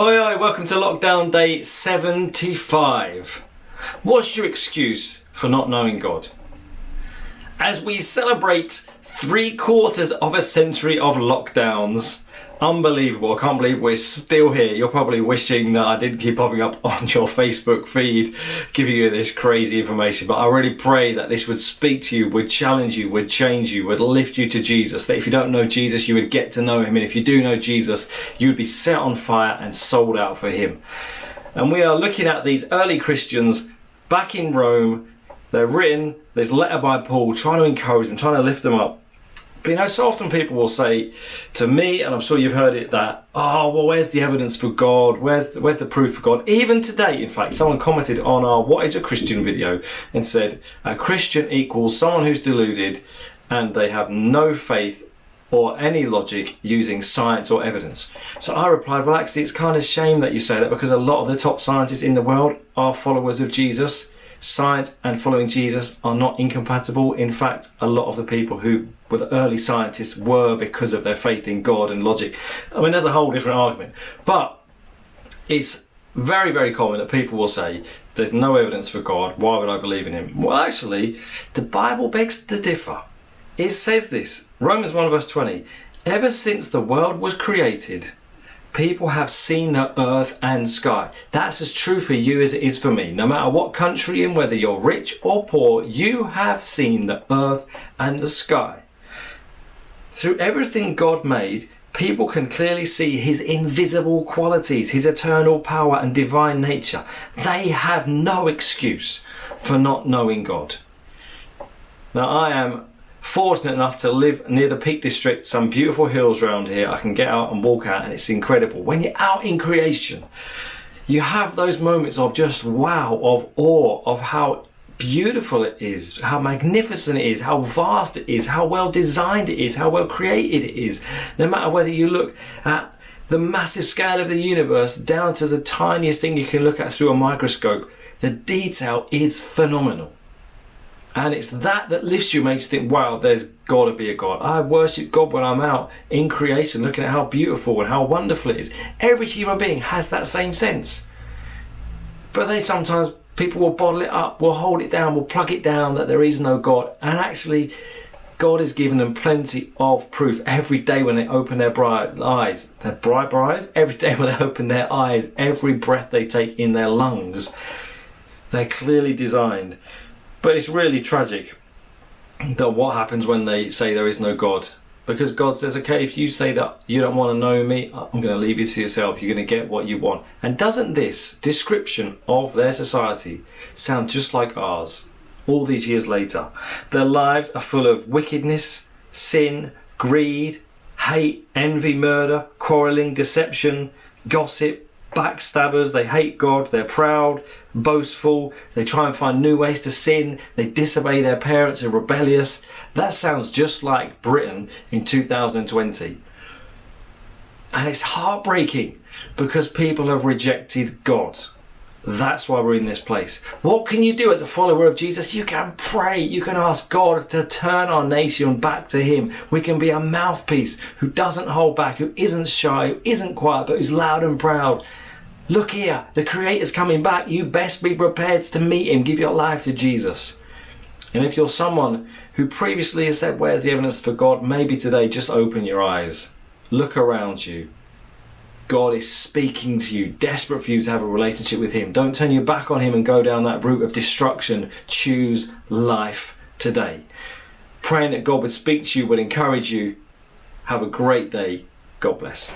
Oi, oi, welcome to Lockdown Day 75. What's your excuse for not knowing God? As we celebrate 3/4 of a century of lockdowns, unbelievable, I can't believe we're still here. You're probably wishing that I didn't keep popping up on your Facebook feed, giving you this crazy information, but I really pray that this would speak to you, would challenge you, would change you, would lift you to Jesus, that if you don't know Jesus, you would get to know him, and if you do know Jesus, you would be set on fire and sold out for him. And we are looking at these early Christians back in Rome. They're written, this letter by Paul, trying to encourage them, trying to lift them up. But you know, so often people will say to me, and I'm sure you've heard it, that, oh, well, where's the evidence for God? Where's the proof for God? Even today, in fact, someone commented on our What is a Christian video and said, a Christian equals someone who's deluded and they have no faith or any logic using science or evidence. So I replied, well, actually, it's kind of a shame that you say that, because a lot of the top scientists in the world are followers of Jesus. Science and following Jesus are not incompatible. In fact, a lot of the people who were the early scientists were because of their faith in God and logic. I mean, there's a whole different argument. But it's very, very common that people will say, there's no evidence for God, why would I believe in him? Well, actually, the Bible begs to differ. It says this, Romans 1 verse 20, ever since the world was created, people have seen the earth and sky. That's as true for you as it is for me. No matter what country you're in, whether you're rich or poor, you have seen the earth and the sky. Through everything God made, people can clearly see his invisible qualities, his eternal power and divine nature. They have no excuse for not knowing God. Now, I am fortunate enough to live near the Peak District, some beautiful hills around here. I can get out and walk out and it's incredible. When you're out in creation, you have those moments of just wow, of awe, of how beautiful it is, how magnificent it is, how vast it is, how well designed it is, how well created it is. No matter whether you look at the massive scale of the universe down to the tiniest thing you can look at through a microscope, the detail is phenomenal. And it's that lifts you, makes you think, wow, there's got to be a God. I worship God when I'm out in creation, looking at how beautiful and how wonderful it is. Every human being has that same sense. But people will bottle it up, will hold it down, will plug it down that there is no God. And actually, God has given them plenty of proof every day when they open their eyes. Their bright eyes? Every day when they open their eyes, every breath they take in their lungs, they're clearly designed. But it's really tragic that what happens when they say there is no God. Because God says, okay, if you say that you don't want to know me, I'm going to leave you to yourself. You're going to get what you want. And doesn't this description of their society sound just like ours all these years later? Their lives are full of wickedness, sin, greed, hate, envy, murder, quarrelling, deception, gossip, backstabbers. They hate God, they're proud, boastful, they try and find new ways to sin, they disobey their parents, are rebellious. That sounds just like Britain in 2020. And it's heartbreaking because people have rejected God. That's why we're in this place. What can you do as a follower of Jesus? You can pray. You can ask God to turn our nation back to him. We can be a mouthpiece who doesn't hold back, who isn't shy, who isn't quiet, but who's loud and proud. Look here, the Creator's coming back. You best be prepared to meet him. Give your life to Jesus. And if you're someone who previously has said, where's the evidence for God? Maybe today, just open your eyes. Look around you. God is speaking to you, desperate for you to have a relationship with him. Don't turn your back on him and go down that route of destruction. Choose life today. Praying that God would speak to you, would encourage you. Have a great day. God bless.